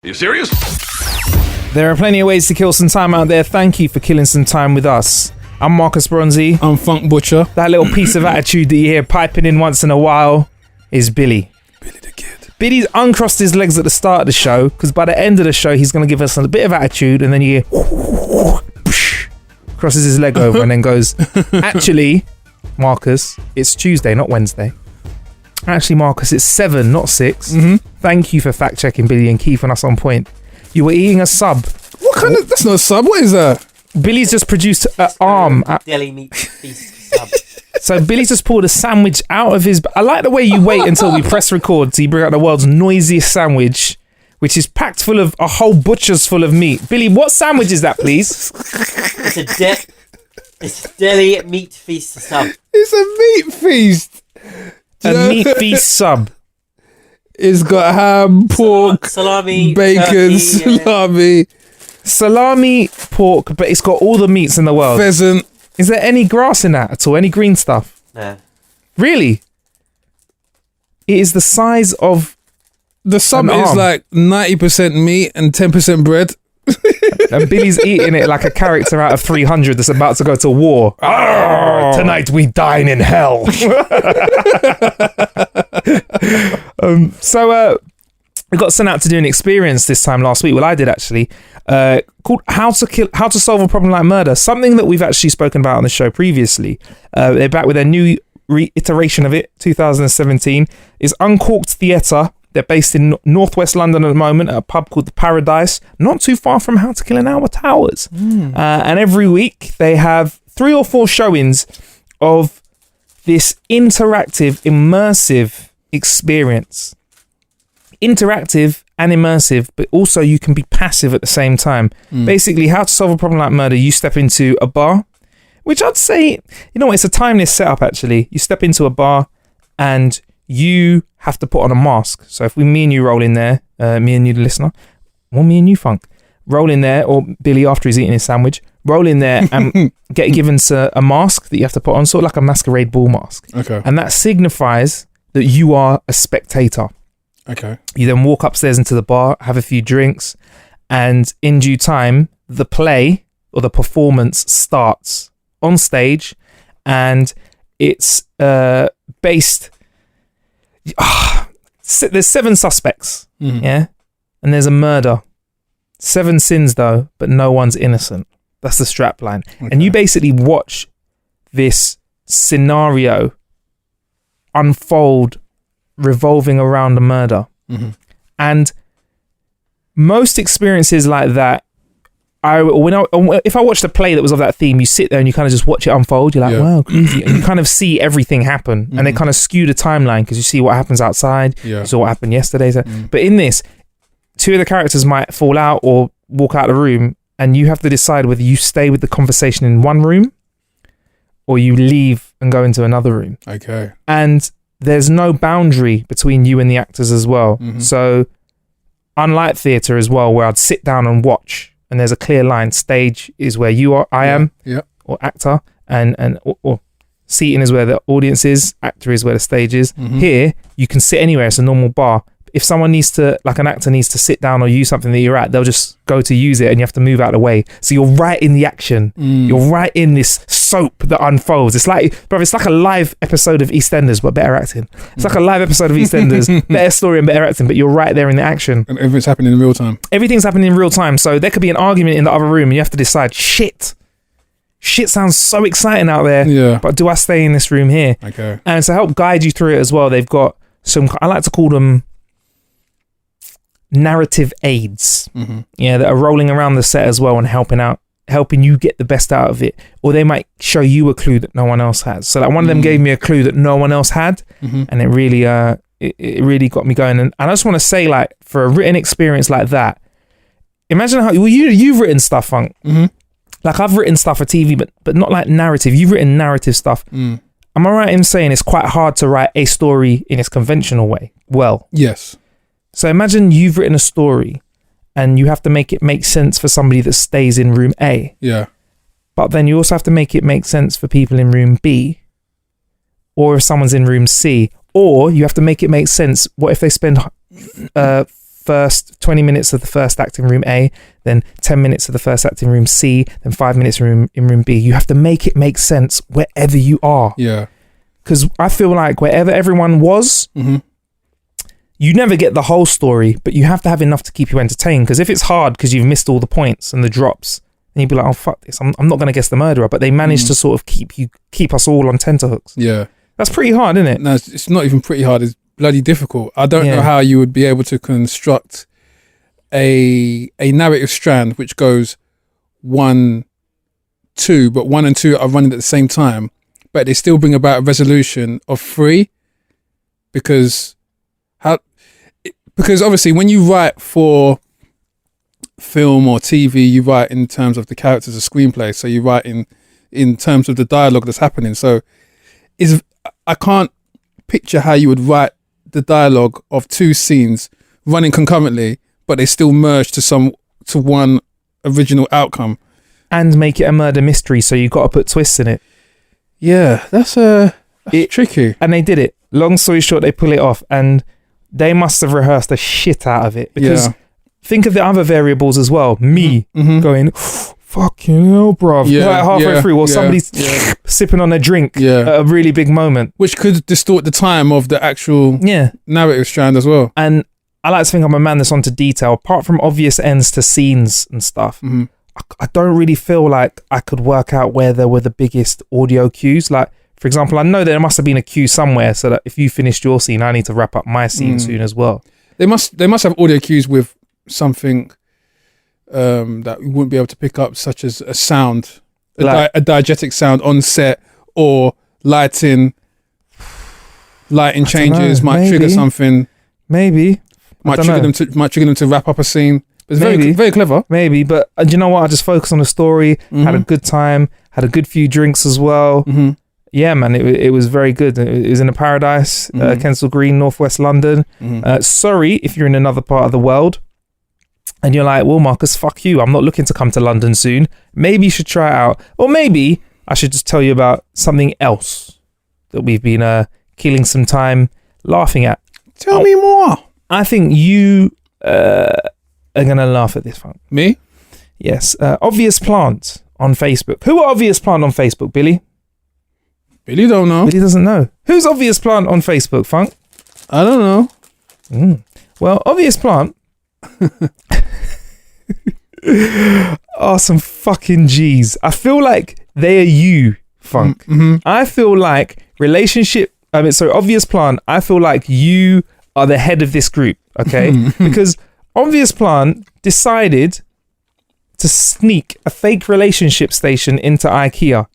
You serious? There are plenty of ways to kill some time out there. Thank you for killing some time with us. I'm Marcus Bronzy. I'm Funk Butcher. That little piece of attitude that you hear piping in once in a while is Billy. Billy the Kid. Billy's uncrossed his legs at the start of the show because by the end of the show he's going to give us a bit of attitude, and then you hear crosses his leg over and then goes, actually, Marcus, it's Tuesday, not Wednesday. Actually, Marcus, it's 7, not 6. Thank you for fact checking, Billy, and keeping us on point. You were eating a sub. What kind of... That's not a sub. What is that? Billy's just produced an arm. Deli meat feast sub. So Billy's just pulled a sandwich out of his... I like the way you wait until we press record so you bring out the world's noisiest sandwich, which is packed full of a whole butcher's full of meat. Billy, what sandwich is that, please? It's a deli meat feast sub. It's a meat feast. A meat feast sub. It's got ham, pork, salami, bacon, turkey, salami, salami, pork, but it's got all the meats in the world. pheasant. Is there any grass in that at all? Any green stuff? No. Really? It is the size of The sub an is arm. like 90% meat and 10% bread. And Billy's eating it like a character out of 300 that's about to go to war. Tonight we dine in hell. So we got sent out to do an experience this time last week. Well, I did actually, called How to Solve a Problem Like Murder. Something that we've actually spoken about on the show previously. They're back with a new reiteration of it, 2017. Is Uncorked Theatre. They're based in northwest London at the moment at a pub called The Paradise, not too far from How to Kill an Hour Towers. And every week they have 3 or 4 showings of this interactive, immersive experience. Interactive and immersive, but also you can be passive at the same time. Basically, How to Solve a Problem Like Murder, you step into a bar, which I'd say, you know what, it's a timeless setup actually. You step into a bar and you have to put on a mask. So if me and you roll in there, me and you the listener, or me and you Funk, roll in there, or Billy after he's eating his sandwich, roll in there and get given a mask that you have to put on, sort of like a masquerade ball mask. Okay. And that signifies that you are a spectator. Okay. You then walk upstairs into the bar, have a few drinks, and in due time, the play or the performance starts on stage, and it's based... there's 7 suspects, yeah? And there's a murder. 7 sins, though, but no one's innocent. That's the strap line. Okay. And you basically watch this scenario unfold revolving around a murder. And most experiences like that, if I watched a play that was of that theme, you sit there and you kind of just watch it unfold. You're like, wow, crazy. And you kind of see everything happen. And they kind of skew the timeline because you see what happens outside. You saw what happened yesterday. So. But in this, 2 of the characters might fall out or walk out of the room, and you have to decide whether you stay with the conversation in one room or you leave and go into another room. Okay. And there's no boundary between you and the actors as well. So unlike theatre as well, where I'd sit down and watch, and there's a clear line. Stage is where you are, I am, or actor, or seating is where the audience is, actor is where the stage is. Here, you can sit anywhere. It's a normal bar. If someone needs to, like an actor needs to sit down or use something that you're at, they'll just go to use it and you have to move out of the way. So you're right in the action. You're right in this soap that unfolds. It's like a live episode of EastEnders, but better acting. It's like a live episode of EastEnders, better story and better acting, but you're right there in the action. And everything's happening in real time. Everything's happening in real time. So there could be an argument in the other room and you have to decide, shit sounds so exciting out there, but do I stay in this room here? Okay. And to help guide you through it as well, they've got some, I like to call them narrative aids, that are rolling around the set as well and helping you get the best out of it. Or they might show you a clue that no one else has. So like one of them gave me a clue that no one else had, and it really it really got me going. And I just want to say, like, for a written experience like that, imagine how you've written stuff, Funk. Like I've written stuff for TV, but not like narrative. You've written narrative stuff. Am I right in saying it's quite hard to write a story in its conventional way? Well, yes. So imagine you've written a story and you have to make it make sense for somebody that stays in room A. Yeah. But then you also have to make it make sense for people in room B, or if someone's in room C, or you have to make it make sense. What if they spend 4 first 20 minutes of the first act in room A, then 10 minutes of the first act in room C, then 5 minutes in room B. You have to make it make sense wherever you are. Yeah. Because I feel like wherever everyone was, you never get the whole story, but you have to have enough to keep you entertained. Because if it's hard because you've missed all the points and the drops, then you'd be like, oh, fuck this. I'm not going to guess the murderer. But they managed to sort of keep us all on tenterhooks. Yeah. That's pretty hard, isn't it? No, it's not even pretty hard. It's bloody difficult. I don't know how you would be able to construct a narrative strand which goes 1, 2, but 1 and 2 are running at the same time, but they still bring about a resolution of 3, because obviously when you write for film or TV, you write in terms of the characters of screenplay, so you write in terms of the dialogue that's happening. So I can't picture how you would write the dialogue of 2 scenes running concurrently, but they still merge to one original outcome. And make it a murder mystery, so you've got to put twists in it. Yeah, that's tricky. And they did it. Long story short, they pull it off, and they must have rehearsed the shit out of it. Because think of the other variables as well. Me going, fucking hell, bruv. Like halfway through, or somebody's sipping on a drink at a really big moment. Which could distort the time of the actual narrative strand as well. And I like to think I'm a man that's onto detail. Apart from obvious ends to scenes and stuff, I don't really feel like I could work out where there were the biggest audio cues. Like, for example, I know there must have been a cue somewhere, so that if you finished your scene, I need to wrap up my scene soon as well. They must have audio cues with something that we wouldn't be able to pick up, such as a sound, a diegetic sound on set, or lighting changes might trigger something. Maybe might trigger them to wrap up a scene. It's very, very clever. Maybe, but do you know what? I just focused on the story, had a good time, had a good few drinks as well. Yeah, man, it was very good. It was in a paradise, Kensal Green, Northwest London. Sorry if you're in another part of the world and you're like, well, Marcus, fuck you. I'm not looking to come to London soon. Maybe you should try it out. Or maybe I should just tell you about something else that we've been killing some time laughing at. Tell me more. I think you are going to laugh at this, Funk. Me? Yes. Obvious Plant on Facebook. Who are Obvious Plant on Facebook, Billy? Billy don't know. Billy doesn't know. Who's Obvious Plant on Facebook, Funk? I don't know. Well, Obvious Plant are some fucking G's. I feel like they are you, Funk. I feel like Obvious Plant, I feel like you are the head of this group, okay? Because Obvious Plant decided to sneak a fake relationship station into IKEA.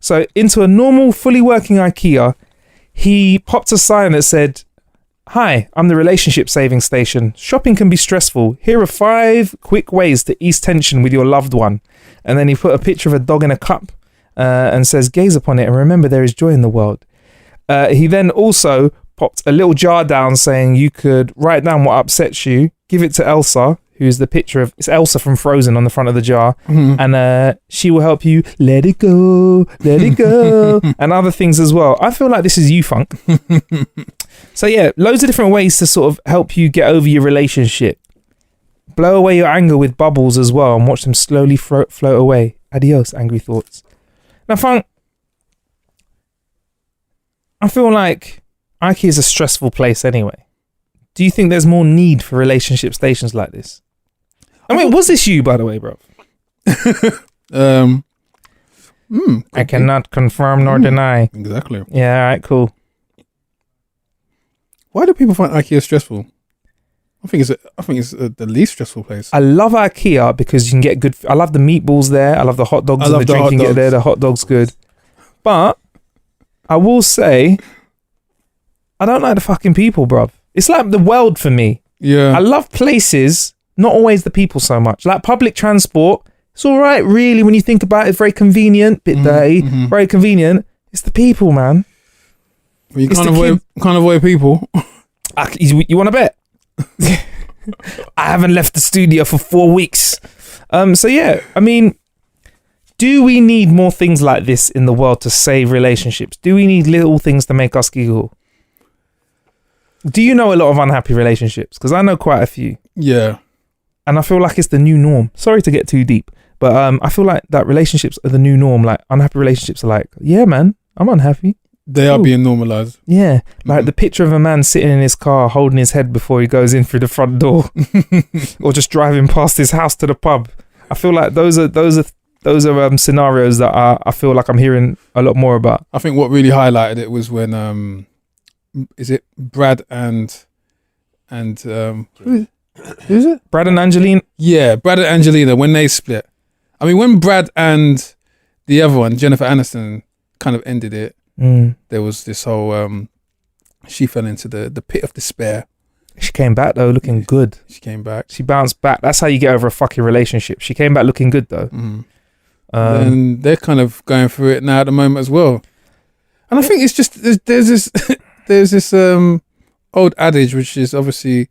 So into a normal, fully working IKEA, he popped a sign that said, "Hi, I'm the relationship saving station. Shopping can be stressful. Here are 5 quick ways to ease tension with your loved one." And then he put a picture of a dog in a cup and says, "Gaze upon it and remember there is joy in the world." He then also popped a little jar down saying you could write down what upsets you, give it to Elsa, who's the picture of, it's Elsa from Frozen on the front of the jar, and she will help you let it go, and other things as well. I feel like this is you, Funk. So yeah, loads of different ways to sort of help you get over your relationship. Blow away your anger with bubbles as well and watch them slowly float away. Adios, angry thoughts. Now, Funk, I feel like IKEA is a stressful place anyway. Do you think there's more need for relationship stations like this? I mean, was this you, by the way, bro? I cannot confirm nor deny. Exactly. Yeah, all right, cool. Why do people find IKEA stressful? I think it's the least stressful place. I love IKEA because you can get good. I love the meatballs there. I love the hot dogs and the drink you can get there. The hot dog's good. But I will say, I don't like the fucking people, bruv. It's like the world for me. Yeah. I love places, not always the people so much. Like public transport, it's all right, really, when you think about it. It's very convenient, bit dirty, very convenient. It's the people, man. Well, you can't avoid people. You want to bet? I haven't left the studio for 4 weeks. So yeah, I mean, do we need more things like this in the world to save relationships? Do we need little things to make us giggle? Do you know a lot of unhappy relationships? Because I know quite a few. Yeah. And I feel like it's the new norm. Sorry to get too deep, but I feel like that relationships are the new norm. Like unhappy relationships are like, yeah, man, I'm unhappy. They are being normalized. Yeah, like the picture of a man sitting in his car holding his head before he goes in through the front door, or just driving past his house to the pub. I feel like those are scenarios that I feel like I'm hearing a lot more about. I think what really highlighted it was when is it Brad and who is it? Brad and Angeline. Yeah, Brad and Angelina, when they split. I mean, when Brad and the other one, Jennifer Aniston, kind of ended it, there was this whole she fell into the pit of despair. She came back though looking good. She came back. She bounced back. That's how you get over a fucking relationship. She came back looking good though. And they're kind of going through it now at the moment as well. And I think it's just there's this old adage which is obviously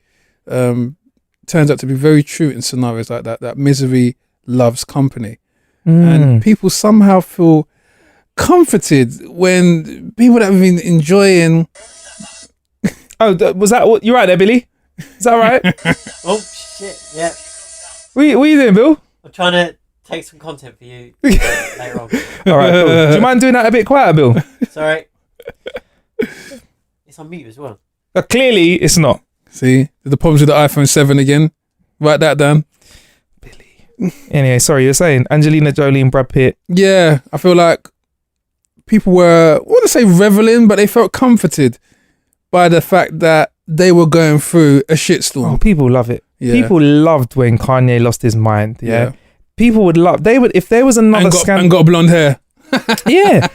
turns out to be very true in scenarios like that misery loves company. And people somehow feel comforted when people that have been enjoying. Oh, was that what? You're right there, Billy. Is that right? Oh shit! Yeah. What are you doing, Bill? I'm trying to take some content for you later on. All right. Cool. Do you mind doing that a bit quieter, Bill? Sorry. It's on mute as well. Clearly, it's not. See the problems with the iPhone 7 again. Write that down. Billy. Anyway, sorry, you're saying Angelina Jolie and Brad Pitt. Yeah, I feel like people were, I want to say reveling, but they felt comforted by the fact that they were going through a shitstorm. Oh, people love it. Yeah. People loved when Kanye lost his mind. Yeah. People would love. They would if there was another scandal. And got blonde hair. Yeah.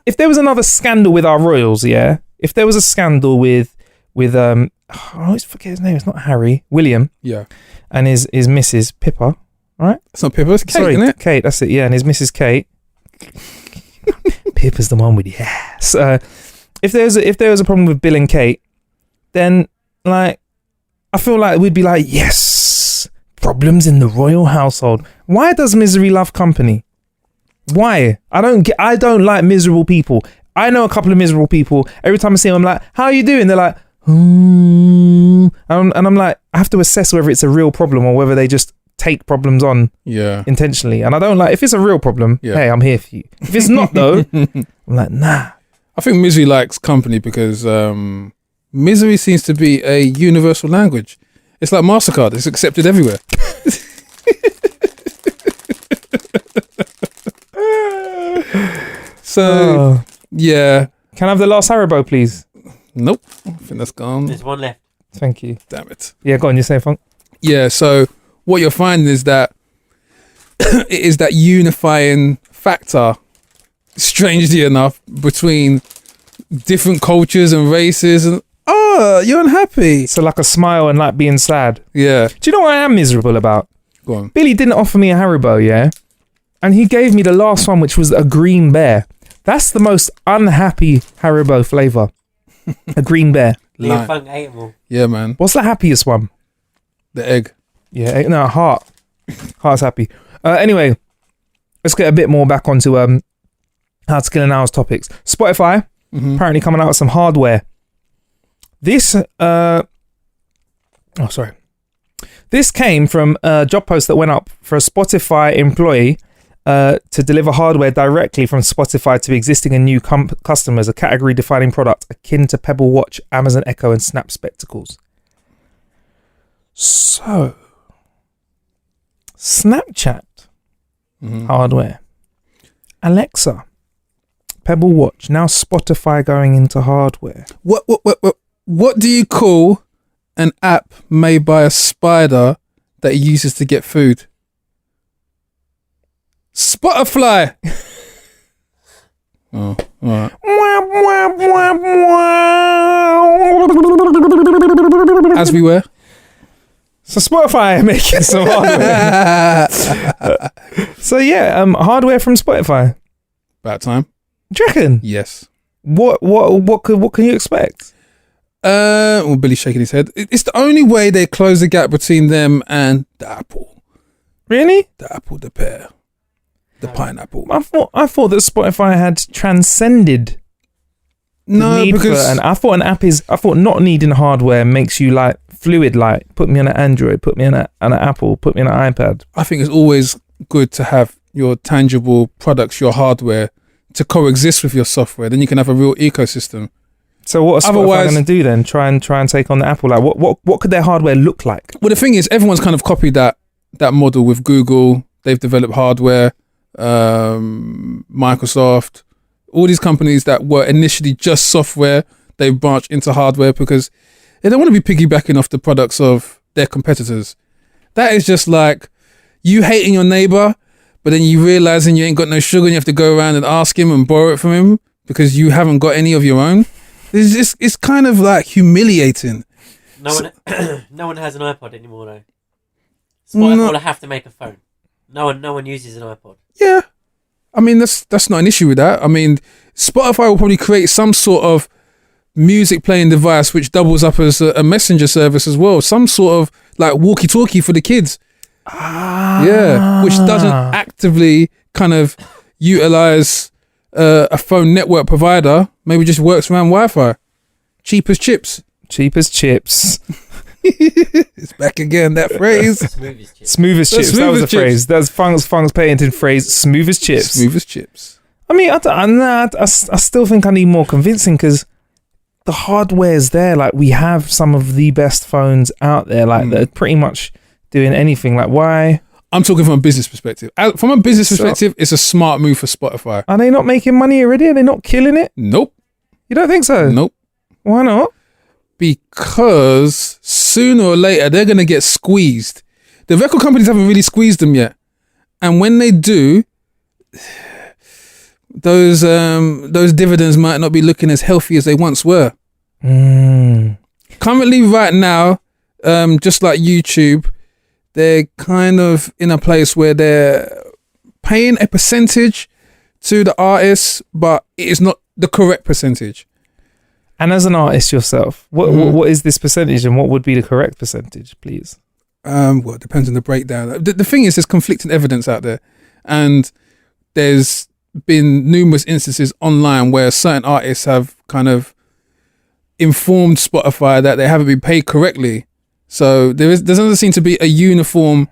If there was another scandal with our royals, yeah. If there was a scandal with I always forget his name. It's not Harry. William. Yeah. And his Mrs. Pippa. Right? It's not Pippa. It's Kate, Sorry, isn't it? Kate. That's it. Yeah, and his Mrs. Kate. Pippa's the one with the ass. If there was a problem with Bill and Kate, then like I feel like we'd be like, yes, problems in the royal household. Why does misery love company? Why? I don't like miserable people. I know a couple of miserable people. Every time I see them, I'm like, how are you doing? They're like, and I'm like, I have to assess whether it's a real problem or whether they just take problems on intentionally. And I don't like, if it's a real problem, hey, I'm here for you. If it's not though, I'm like, nah. I think misery likes company because misery seems to be a universal language. It's like MasterCard. It's accepted everywhere. So, yeah. Can I have the last Haribo, please? Nope. I think that's gone. There's one left. Thank you. Damn it. Yeah, go on. You're saying, Funk? Yeah, so what you're finding is that it is that unifying factor, strangely enough, between different cultures and races. And you're unhappy. So like a smile and like being sad. Yeah. Do you know what I am miserable about? Go on. Billy didn't offer me a Haribo, yeah? And he gave me the last one, which was a green bear. That's the most unhappy Haribo flavour. A green bear. Me and Funk ate them all. Yeah, man. What's the happiest one? The egg. Yeah, no, heart. Heart's happy. Anyway, let's get a bit more back onto How to Kill an Hour's topics. Spotify, apparently coming out with some hardware. This, This came from a job post that went up for a Spotify employee to deliver hardware directly from Spotify to existing and new customers, a category-defining product akin to Pebble Watch, Amazon Echo, and Snap Spectacles. So, Snapchat hardware, Alexa, Pebble Watch, now Spotify going into hardware. What do you call an app made by a spider that he uses to get food? Spotify. Oh, all right. As we were. So Spotify making some hardware. So yeah, hardware from Spotify. About time. Do you reckon? Yes. What can you expect? Well, Billy's shaking his head. It's the only way they close the gap between them and the apple. Really? The apple, the pear, the pineapple. I thought that Spotify had transcended. No, because I thought not needing hardware makes you like fluid like put me on an Android, put me on an Apple, put me on an iPad. I think it's always good to have your tangible products, your hardware, to coexist with your software. Then you can have a real ecosystem. So what are Spotify going to do then? Try and take on the Apple? Like what could their hardware look like? Well, the thing is, everyone's kind of copied that model with Google. They've developed hardware. Microsoft, all these companies that were initially just software, they've branched into hardware because they don't want to be piggybacking off the products of their competitors. That is just like you hating your neighbor, but then you realizing you ain't got no sugar and you have to go around and ask him and borrow it from him because you haven't got any of your own. It's kind of like humiliating. No one has an iPod anymore though. Spotify will have to make a phone. No one uses an iPod. Yeah. I mean, that's not an issue with that. I mean, Spotify will probably create some sort of music playing device which doubles up as a messenger service as well. Some sort of like walkie-talkie for the kids. Yeah. Which doesn't actively kind of utilize a phone network provider. Maybe just works around Wi-Fi. Cheap as chips. Cheap as chips. It's back again, that phrase. Smooth as chips. That was the phrase. That's Funk's patented phrase. Smooth as chips. Smooth as chips. I mean, I still think I need more convincing because the hardware's there. Like, we have some of the best phones out there. Like, they're pretty much doing anything. Like, why? I'm talking from a business perspective. From a business perspective, it's a smart move for Spotify. Are they not making money already? Are they not killing it? Nope. You don't think so? Nope. Why not? Because sooner or later they're going to get squeezed. The record companies haven't really squeezed them yet, and when they do, those dividends might not be looking as healthy as they once were. Currently, right now, just like YouTube, they're kind of in a place where they're paying a percentage to the artists, but it is not the correct percentage. And as an artist yourself, what is this percentage and what would be the correct percentage, please? Well, it depends on the breakdown. The thing is, there's conflicting evidence out there. And there's been numerous instances online where certain artists have kind of informed Spotify that they haven't been paid correctly. So there doesn't seem to be a uniform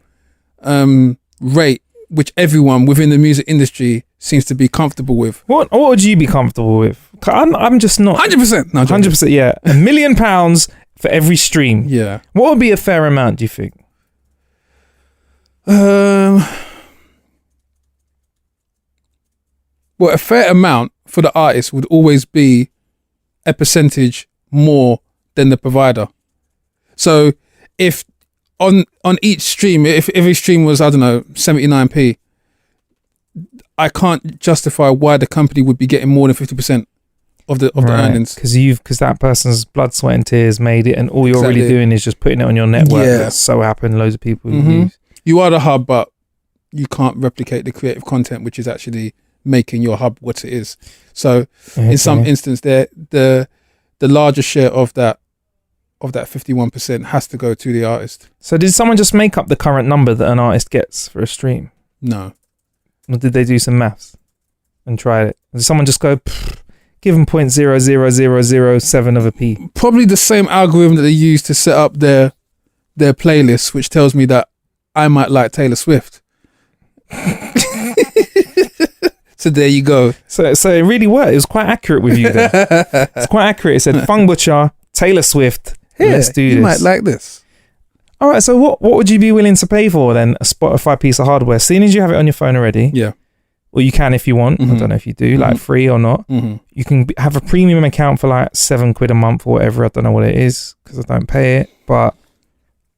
rate which everyone within the music industry seems to be comfortable with. What would you be comfortable with? I'm just not 100%. No, 100%. Yeah, £1 million for every stream. Yeah. What would be a fair amount? Do you think? Well, a fair amount for the artist would always be a percentage more than the provider. So if on each stream, if every stream was, I don't know, 79p, I can't justify why the company would be getting more than 50% of the earnings. Because that person's blood, sweat and tears made it, and all you're really doing is just putting it on your network. Yeah. That so happen loads of people use. You are the hub, but you can't replicate the creative content which is actually making your hub what it is. So in some instance, the larger share of that 51% has to go to the artist. So did someone just make up the current number that an artist gets for a stream? No. Or did they do some maths and try it? Did someone just go, give them 0.00007 of a p? Probably the same algorithm that they use to set up their playlist, which tells me that I might like Taylor Swift. So there you go. So it really worked. It was quite accurate with you there. It's quite accurate. It said Fung Butcher, Taylor Swift. Yeah, let's do this. You might like this. All right. So what would you be willing to pay for then? A Spotify piece of hardware, seeing as you have it on your phone already. Yeah. Or you can if you want. I don't know if you do, like free or not. You can have a premium account for like £7 a month or whatever. I don't know what it is because I don't pay it, but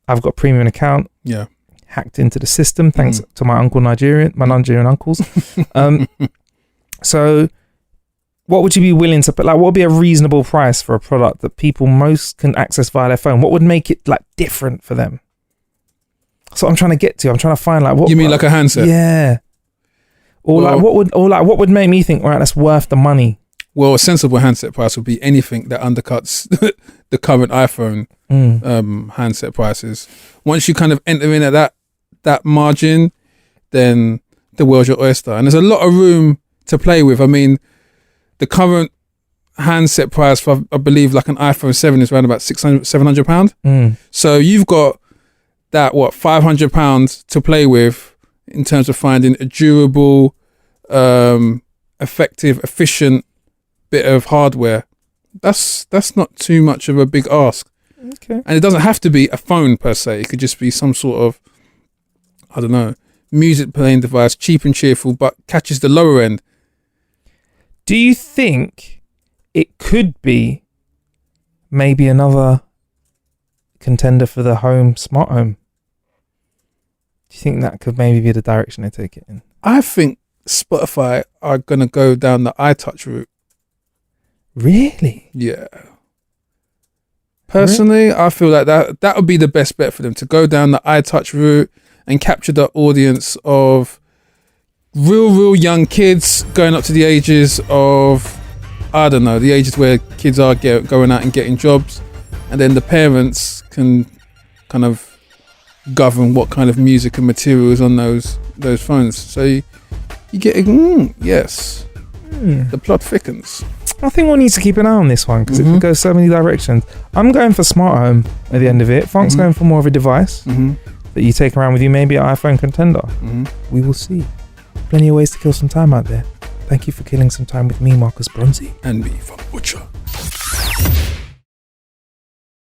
I've got a premium account. Yeah. Hacked into the system thanks to my Nigerian uncles. So what would you be willing to put? Like, what would be a reasonable price for a product that people most can access via their phone? What would make it like different for them? That's what I'm trying to get to. I'm trying to find like what. You mean like a handset? Yeah. Or what would make me think, right, that's worth the money? Well, a sensible handset price would be anything that undercuts the current iPhone handset prices. Once you kind of enter in at that margin, then the world's your oyster. And there's a lot of room to play with. I mean, the current handset price for, I believe, like an iPhone 7 is around about £600-700. So you've got that, what, £500 to play with in terms of finding a durable, effective, efficient bit of hardware. That's not too much of a big ask. Okay. And it doesn't have to be a phone per se. It could just be some sort of, I don't know, music playing device, cheap and cheerful, but catches the lower end. Do you think it could be maybe another contender for the smart home? Do you think that could maybe be the direction they take it in? I think Spotify are going to go down the iTouch route. Really? Yeah. Personally, I feel like that would be the best bet for them, to go down the iTouch route and capture the audience of real young kids going up to the ages of, I don't know, the ages where kids are going out and getting jobs, and then the parents can kind of govern what kind of music and material is on those phones. So you get, yes, the plot thickens. I think we'll need to keep an eye on this one because it could go so many directions. I'm going for smart home at the end of it. Funk's going for more of a device that you take around with you, maybe an iPhone contender. We will see. Plenty of ways to kill some time out there. Thank you for killing some time with me, Marcus Bronzy. And me, Funk Butcher.